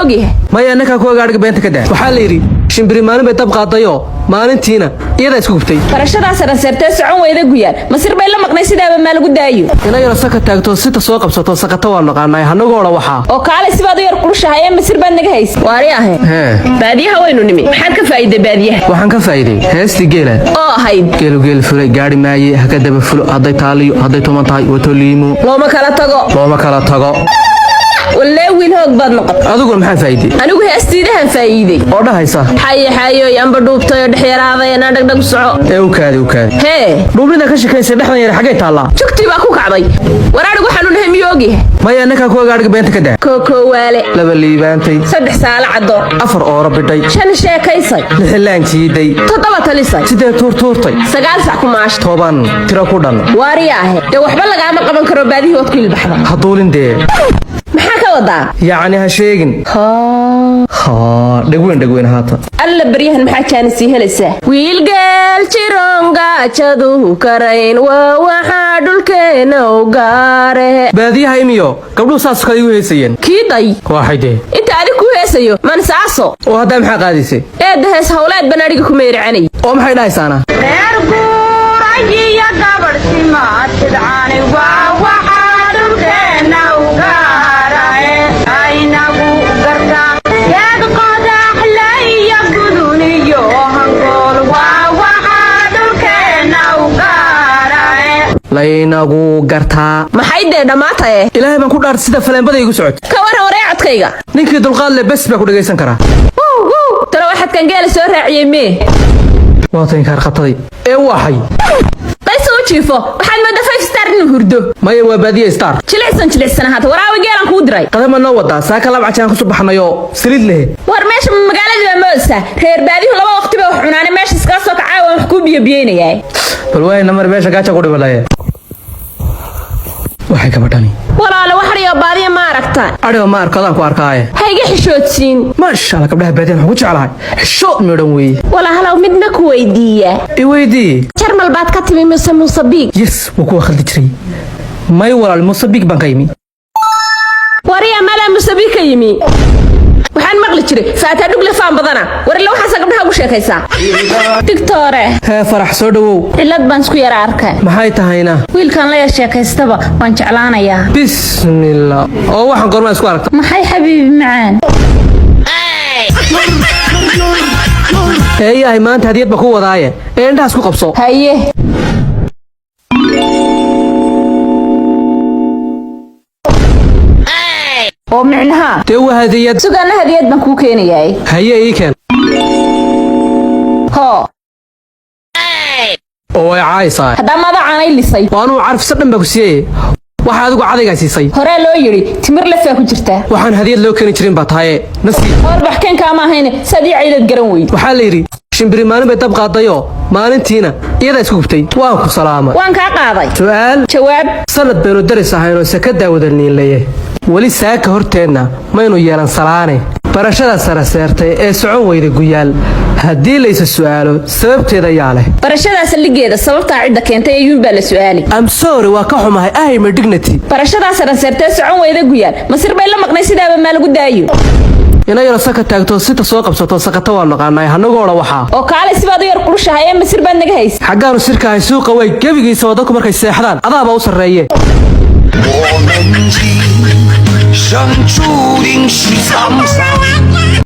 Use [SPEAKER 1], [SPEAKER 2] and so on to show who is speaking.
[SPEAKER 1] ميوجي
[SPEAKER 2] ما أنا كأكو قاعد بنت كده وحاليري شمبري ما أنا بتبقى طيو ما أنا تينا يدا سكوبتي
[SPEAKER 1] برشة سرسرت سعون وإذا جيان مصير بيلا مقنعي سيدا بمال قدايو
[SPEAKER 2] أنا يلا سكت تاعتو ستة سواق بسطو سكت وانا قانا هنقول وحا
[SPEAKER 1] أو كالي سبادو يرقل شهاية مصير بندق هيس وارياه باديها وينو نمي حد كفايدة باديها
[SPEAKER 2] وحن كفايدة هستي جيلة
[SPEAKER 1] هيد
[SPEAKER 2] جيل فلي قاعد معي هكذا بفلو هذا تالي هذا توماتاي وتوليمو
[SPEAKER 1] لو ما كلا تجو ولا وين هاك بعد نقط
[SPEAKER 2] أقول محن فايدة
[SPEAKER 1] أنا أقول هستيرها فايدة
[SPEAKER 2] أودا هيسا
[SPEAKER 1] حي ينبر دوبتو دحير هذا أنا دق سعو
[SPEAKER 2] وكادي
[SPEAKER 1] هي
[SPEAKER 2] روبنا كش كيس نحن يا حاجة الله
[SPEAKER 1] شكتي باكو كعبي ورا أقول حلو نهم يوجي
[SPEAKER 2] ما أنا كأكو قاعد بنت كده
[SPEAKER 1] كوكو والي
[SPEAKER 2] لبلي بنتي
[SPEAKER 1] صدق سال عدو
[SPEAKER 2] أفر أورا بدي
[SPEAKER 1] شن شيء كيسي
[SPEAKER 2] لحلان تيدي
[SPEAKER 1] تطلع تليسي
[SPEAKER 2] سيدا تورتي
[SPEAKER 1] سجال سحكم عشت
[SPEAKER 2] طبعا ترى كودان
[SPEAKER 1] وارياه ده وحبل لقى ما قبل كربادي هو كل البحر
[SPEAKER 2] هطولن ده
[SPEAKER 1] محاكا وضع
[SPEAKER 2] يعني هشيجن دقوين هاتا
[SPEAKER 1] ألا بريهن محاكان سيها لسه ويلقال تيرونغا تشادو كارين ووحادو الكينا وقاره
[SPEAKER 2] باديها إيميو قبلو ساس كايو هيسيين
[SPEAKER 1] كيداي
[SPEAKER 2] واحدة
[SPEAKER 1] انت عادكو هيسيو ما نساسو
[SPEAKER 2] وهذا محا قاديسي
[SPEAKER 1] ده هيس هولاد بناريك كمير عني
[SPEAKER 2] ومحي دايسانا
[SPEAKER 3] reerku rayiya gabarhsi ma tidcaani waa waxaa dhulkeena u gaarae aynagu gartaa geed qodaxlaya guduniyo hangool waa waxaa dhulkeena u gaarae
[SPEAKER 2] laynagu gartaa
[SPEAKER 1] maxay dee dhamaataye
[SPEAKER 2] ilaahay baan ku dhaar sida faleenbada igu socod
[SPEAKER 1] ka waran waree codkayga
[SPEAKER 2] ninkii dulqaad leh bes baa ku dhagaysan karaa
[SPEAKER 1] talo waxaad kan geela soo raaciyey mee
[SPEAKER 2] waatin kaar qatay waxay
[SPEAKER 1] qayso jiifo waxaad moodaa 5 star inuu hurdo
[SPEAKER 2] maya waa baadiye star
[SPEAKER 1] jilicsan hata waraawi geelan kuu diray
[SPEAKER 2] qadama noo wadaa saaka laba cajaan ku subaxnayo saliid leh
[SPEAKER 1] war meesha magaalada moosa reer baadiyo laba waqti ba wax cunaanay meesha iska soo kacay wax ku biyeynayay
[SPEAKER 2] bal way namar meesha gaaja ku dhibalay waxay ka badani
[SPEAKER 1] walaalo waxariyo baadiyo ma aragtaa
[SPEAKER 2] ariyo ma arkadaan ku arkaaye
[SPEAKER 1] hayga xishoodsiin
[SPEAKER 2] ma sha Allah gabdhaha baadiyan ugu jeclahay xishood midhan weey
[SPEAKER 1] walaalo midna ku weydiiya
[SPEAKER 2] weydii
[SPEAKER 1] jarmal baad ka timi mise musabiq
[SPEAKER 2] yes wuu ku khaldi jiray may walaal musabiq baan ka yimi
[SPEAKER 1] wariya mala musabiq ka yimi waxaan maqli jiray faata dhugle faan badana war illa waxa gabdhaha ugu sheekaysaa digtore
[SPEAKER 2] farax soo dhawow
[SPEAKER 1] cilad baan isku yara arkay
[SPEAKER 2] maxay tahayna
[SPEAKER 1] wiilkan la sheekaystaba waan jeclaanayaa
[SPEAKER 2] bismillah oo waxaan qormaa isku aragtay
[SPEAKER 1] maxay xabiibi macaan
[SPEAKER 2] yahay maanta hadiyad ba ku wadaaye indhaha isku qabso
[SPEAKER 1] haye oo micnaha
[SPEAKER 2] tee waa hadiyad
[SPEAKER 1] sugaana hadiyad baan kuu keenayay
[SPEAKER 2] haye ii keen
[SPEAKER 1] oo
[SPEAKER 2] ay caaysaa
[SPEAKER 1] hadaa madacaanay lisay
[SPEAKER 2] waanu carfisa dhan ba ku siiyay waxa adigu cadayga siisay
[SPEAKER 1] hore loo yiri timir lafaa ku jirta
[SPEAKER 2] waxaan hadiyad loo keenin jirin ba tahay nasi
[SPEAKER 1] hor baxkeen ka ma ahayn sadii ciidad garan weyd
[SPEAKER 2] waxa la yiri shimbiri maalin bay dab qaadayo maalintiina iyada isku gubtay waan ku salaamay
[SPEAKER 1] waan ka qaaday
[SPEAKER 2] su'aal
[SPEAKER 1] jawaab
[SPEAKER 2] sanad baynu daris ahayn oo sakada wadalniin leeyahay wali saaka horteena maynu yeelan salaane barashada saraseertay ee socon weyda guyaal haddii laysa su'aalo sababteeda yaa leh
[SPEAKER 1] barashadaas ligeeda sababta cidda keentay ayuun baa la su'aali
[SPEAKER 2] am sorry waa ka xumahay ahayma dignity
[SPEAKER 1] barashadaas saraseertay socon weyda guyaal masir bay la maqnay sidaaba maal gudaayo
[SPEAKER 2] ina yaro saka taagto sita soo qabsato sakata waa naqaanay hanagooda waxa
[SPEAKER 1] oo kaale sibaad yar qulushahay masir baad naga hays
[SPEAKER 2] xagaanu sirkahay suuqa way gabigiisa wadku markay seexdaan adaaba u sareeyay
[SPEAKER 4] 我们今生注定是沧桑。